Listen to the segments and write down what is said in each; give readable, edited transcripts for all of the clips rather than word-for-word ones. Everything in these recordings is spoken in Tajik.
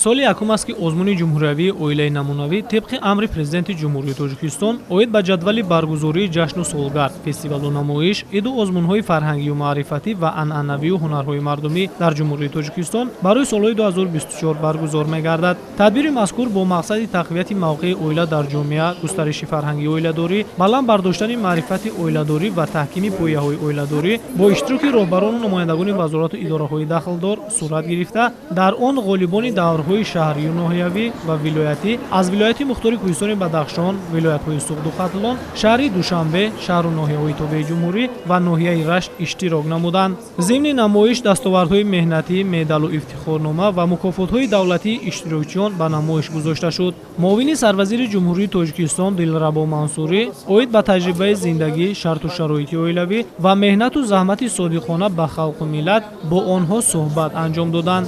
соли якум аст ки озмуни ҷумҳуриявии оилаи намунавӣ тибқи амри президенти ҷумҳурии Тоҷикистон оид ба ҷадвали баргузории ҷашну солгард, фестивалу намоиш, иду озмунҳои фарҳангию маърифатӣ ва анъанавию ҳунарҳои мардумӣ дар ҷумҳурии Тоҷикистон барои солҳои 2024 баргузор мегардад. Тадбири мазкур бо мақсади тақвияти мавқеи оила дар ҷомеа, густариши фарҳанги оиладорӣ, баланд бардоштани маърифати оиладорӣ ва таҳкими пояҳои оиладорӣ бо иштироки роҳбарону намояндагони вазорату идораҳои дахлдор сурат гирифта, дар он ғолибони даврҳои шаҳрию ноҳиявӣ ва вилоятӣ аз вилояти мухтори кӯҳистони Бадахшон, вилоятҳои Суғду Хатлон, шаҳри Душанбе, шаҳру ноҳияҳои Тобеи Ҷумҳурӣ ва ноҳияи Рашт иштирок намуданд. Зимни намоиш дастовардҳои меҳнатӣ, медалу ифтихорнома ва мукофотҳои давлатии иштирокчиён ба намоиш гузошта шуд. Муовини сарвазири ҷумҳурии Тоҷикистон Дилрабо Мансурӣ оид ба таҷрибаи зиндагӣ, шарту шароити оилавӣ ва меҳнату заҳмати содиқона ба халқу миллат бо онҳо суҳбат анҷом доданд.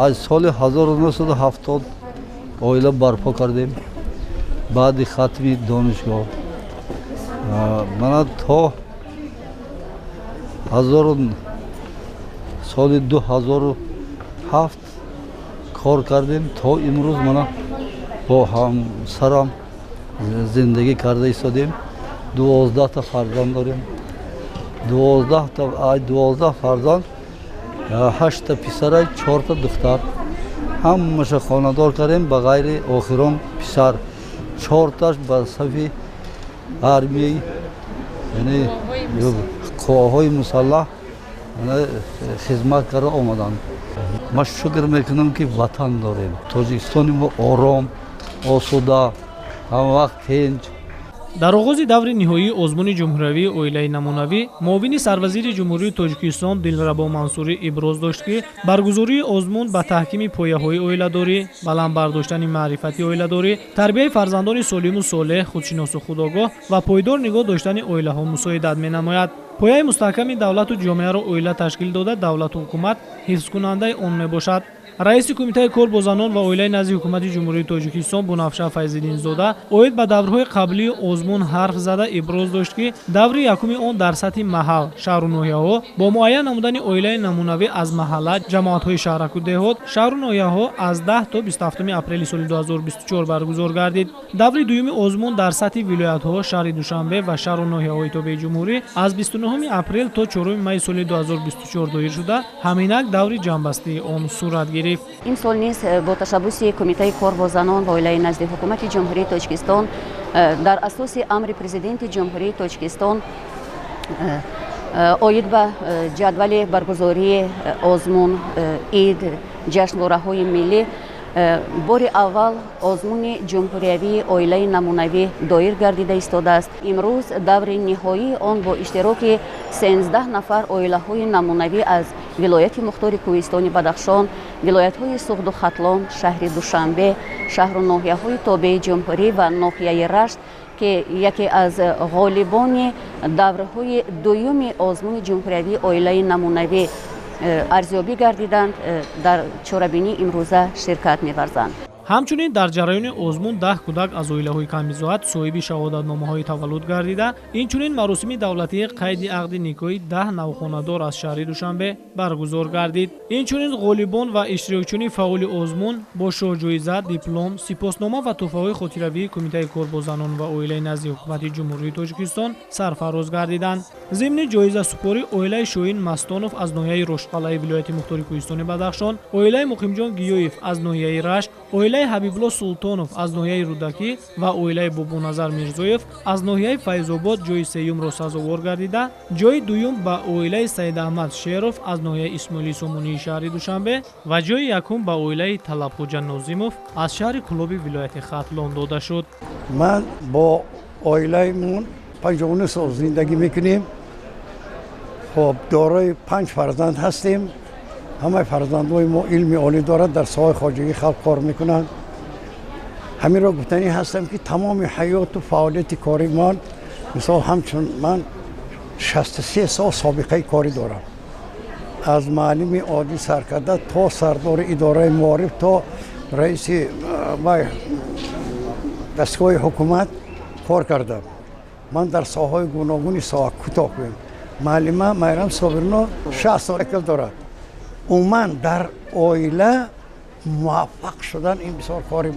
аз соли 1970 оила барпо кардем. баъди хатми донишгоҳ мана то соли 2007 кор кардем. то имрӯз мана бо ҳамсарам зиндагӣ карда истодем. 12 та фарзанд дорем. 12 фарзанд, 8 та писара, 4 та духтар. ҳамаша хонадор кардем ба ғайри охирон писар. 4 таш ба сафи армияи, яъне қувваҳои мусаллаҳ хизмат карда омаданд. ман шукр мекунам ки ватан дорем. Тоҷикистони мо ором, осуда, ҳамавақт тинҷ. дар оғози даври ниҳоии озмуни ҷумҳуриявии оилаи намунавӣ, муовини сарвазири ҷумҳурии Тоҷикистон Дилрабо Мансурӣ иброз дошт ки баргузории озмун ба таҳкими пояҳои оиладорӣ, баланд бардоштани маърифати оиладорӣ, тарбияи фарзандони солиму солеҳ, худшиносу худогоҳ ва пойдор нигоҳ доштани оилаҳо мусоидат менамояд. пояи мустаҳками давлату ҷомеаро оила ташкил дода давлату ҳукумат ҳифзкунандаи он мебошад. раиси кумитаи кор бо занон ва оилаи назди ҳукумати ҷумҳурии Тоҷикистон Бунафша Файзиддинзода оид ба даврҳои қаблии озмун ҳарф зада иброз дошт ки даври якуми он дар сатҳи маҳал, шаҳру ноҳияҳо бо муайян намудани оилаи намунавӣ аз маҳалла, ҷамоатҳои шаҳраку деҳот, шаҳру ноҳияҳо аз 10 то 27 апрели соли 2024 баргузор гардид. даври дуюми озмун дар сатҳи вилоятҳо, шаҳри Душанбе ва шаҳру ноҳияҳои Тобеи Ҷумҳурӣ аз 29 апрел то 4 майи соли 2024 доир шуда, ҳаминак даври ҷамъбастии он сурат гирифт. ин сол низ бо ташаббуси кумитаи кор бо занон ва оилаи назди ҳукумати ҷумҳурии Тоҷикистон дар асоси амри президенти ҷумҳурии Тоҷикистон оид ба ҷадвали баргузории озмун, ид, ҷашнвораҳои миллӣ бори аввал озмуни ҷумҳуриявии оилаи намунавӣ доир гардида истодааст. имрӯз даври ниҳоии он бо иштироки 13 нафар оилаҳои намунавӣ аз вилояти мухтори кӯҳистони Бадахшон, вилоятҳои Суғду Хатлон, шаҳри Душанбе, шаҳру ноҳияҳои Тобеи Ҷумҳурӣ ва ноҳияи Рашт ки яке аз ғолибони даврҳои дуюми озмуни ҷумҳуриявии оилаи намунавӣ арзёбӣ гардиданд, дар чорабинии имрӯза ширкат меварзанд. ҳамчунин дар ҷараёни озмун 10 кӯдак аз оилаҳои камбизоат соҳиби шаҳодатномаҳои таваллуд гардида, инчунин маросими давлатии қайди ақди никоҳи 10 навхонадор аз шаҳри Душанбе баргузор гардид. инчунин ғолибон ва иштирокчиёни фаъоли озмун бо шоҳҷоиза, диплом, сипоснома ва тӯҳфаҳои хотиравии кумитаи кор бо занон ва оилаи назди ҳукумати ҷумҳурии Тоҷикистон сарфароз гардиданд. зимни ҷоизасупорӣ оилаи Шоҳин Мастонов аз ноҳияи Рошқалъаи вилояти мухтори кӯҳистони Бадахшон, оилаи Муқимҷон Гиёев аз ноҳияи Рашт, оилаи Ҳабибулло Султонов аз ноҳияи Рудакӣ ва оилаи Бобоназар Мирзоев аз ноҳияи Файзобод ҷойи сеюмро сазовор гардида, ҷойи дуюм ба оилаи Саидаҳмад Шеров аз ноҳияи Исмоили Сомунии шаҳри Душанбе ва ҷойи якум ба оилаи Талабхоҷа Нозимов аз шаҳри Кулоби вилояти Хатлон дода шуд. ман бо оилаимон 59 сол зиндагӣ мекунем. хоб дорои 5 фарзанд ҳастем. ҳамаи фарзандои мо илми олӣ дорад, дар соҳаи хоҷагӣ халқ кор мекунанд. ҳаминро гуфтанӣ ҳастам ки тамоми ҳаёту фаъолияти кори ман, мисол ҳамчун ман 63 сол собиқаи корӣ дорам. аз муаллими оддӣ саркарда то сардори идораи муориф то раиси дастгоҳи ҳукумат кор кардам. ман дар соҳаҳои гуногуни соҳа кӯтоҳ кунем. муаллима Майрам Собирно 60 сол дорад. умуман дар оила موفق شدن این بسیار کاری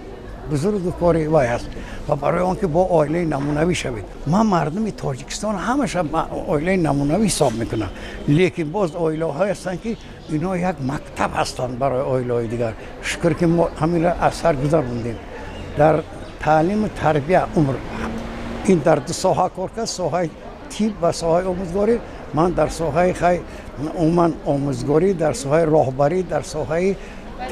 بزرگ و کاری وای است و برای آنکه با عائله نمونوی شوید. من مردم تاجیکستان همش عائله نمونوی حساب میکنم، لیکن باز عائله های هستن که اینا یک مکتب هستند برای عائله های دیگر. شکر که ما همین را اثر گذروندیم در تعلیم و تربیت عمر. این در دو ساحه کار کرد، ساحه طب و ساحه آموزگاری. من در ساحه آموزگاری، در ساحه راهبری، در ساحه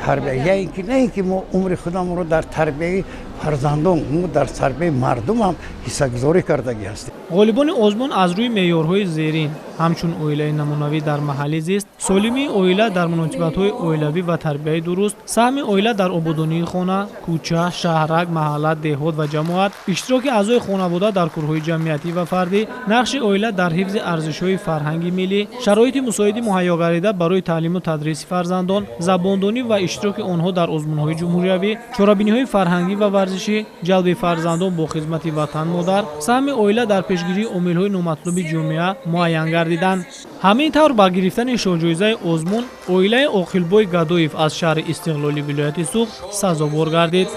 تربیه. یعنی که نه اینکه ما عمر خودم رو در تربیه فرزندان، ما در تربیه مردم هم حصه گذاری کردگی هستیم. غالبان آزمون از روی معیارهای زیرین همچون اویله نمونوی در محل زیست، سالمی اویله در مناسبت‌های اویلوی و تربیه درست، سهم اویله در آبادانی خانه، کوچه، شهرک، محله، دهات و جماعت، اشتراک اعضای خانواده در کارهای جمعیتی و فردی، نقش اویله در حفظ ارزش‌های فرهنگی ملی، شرایط مساعد مهیا گردیده برای تعلیم و تدریس فرزندان، زباندانی و اشتراک آنها در آزمون‌های جمهوریوی، چاره‌بینی‌های فرهنگی و ورزشی، جلب فرزندان با خدمت وطن مادر، سهم اویله در پیشگیری عامل‌های نامطلوب جامعه معین گردیدند. همین طور با گرفتن شاهجایزه آزمون، اویله عاقلبای گدایف از شهر استقلالی ولایت سوخت سزاوار گردید.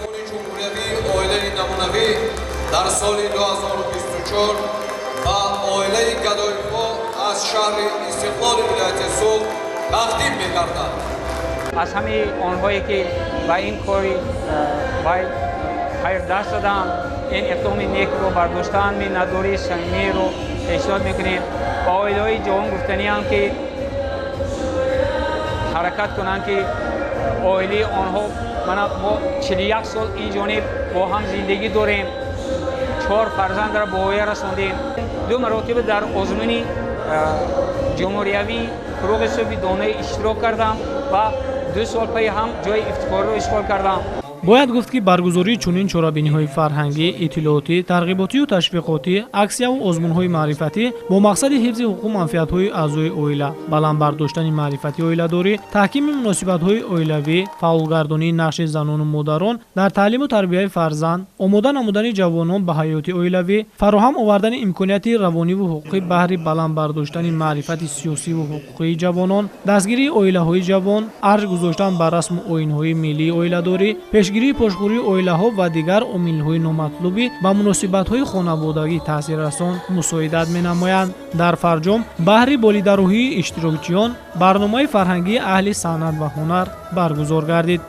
اویله نمونوی در سال 2024 و اویله گدایف‌ها از شهر استقلالی ولایت سوخت تقدیم می‌گردد. از همه آنهایی که با این کاری خیر دست دادن، این اقدام نیک رو برداشتن، می نداری صمیمی رو پیشنهاد میکنیم. با اویله‌های جوان گفتنی هم که حرکت کنن که اویله آنها ما 41 سال این جانب با هم زندگی داریم، 4 فرزند را به اویله رساندیم. 2 مرتبه در آزمون جمهوریوی فروغ صبح دانه اشتراک کردم و 2 سال پی هم جای افتخار رو اشغال کردم. باید گفت که برگزاری چنین چاره‌بینی‌های فرهنگی، اطلاعاتی، ترغیباتی و تشویقاتی، عکسیا و آزمون‌های معرفتی با مقصد حفظ حقوق و منفعت‌های اعضای اویله، بلند برداشتن معرفتی اویله‌داری، تحکیم مناسبت‌های اویلوی، فعالگردانی نقش زنان و مادران در تعلیم و تربیت فرزند، آماده نمودن جوانان به حیات اویلوی، فراهم آوردن امکانات روانی و حقوقی بهره بلند برداشتن معرفت سیاسی و حقوقی جوانان، دستگیری اویله‌های جوان، ارج گذاشتن بر رسم و آیین‌های ملی اویله‌داری، پیشگیری پشتخوری اویله‌ها و دیگر عامل‌های نامطلوبی و مناسبت‌های خانوادگی تاثیررسان مساعدت می‌نمایند. در فرجام بهره بالیدروحی اشتراکچیان برنامه فرهنگی اهل صنعت و هنر برگزار گردید.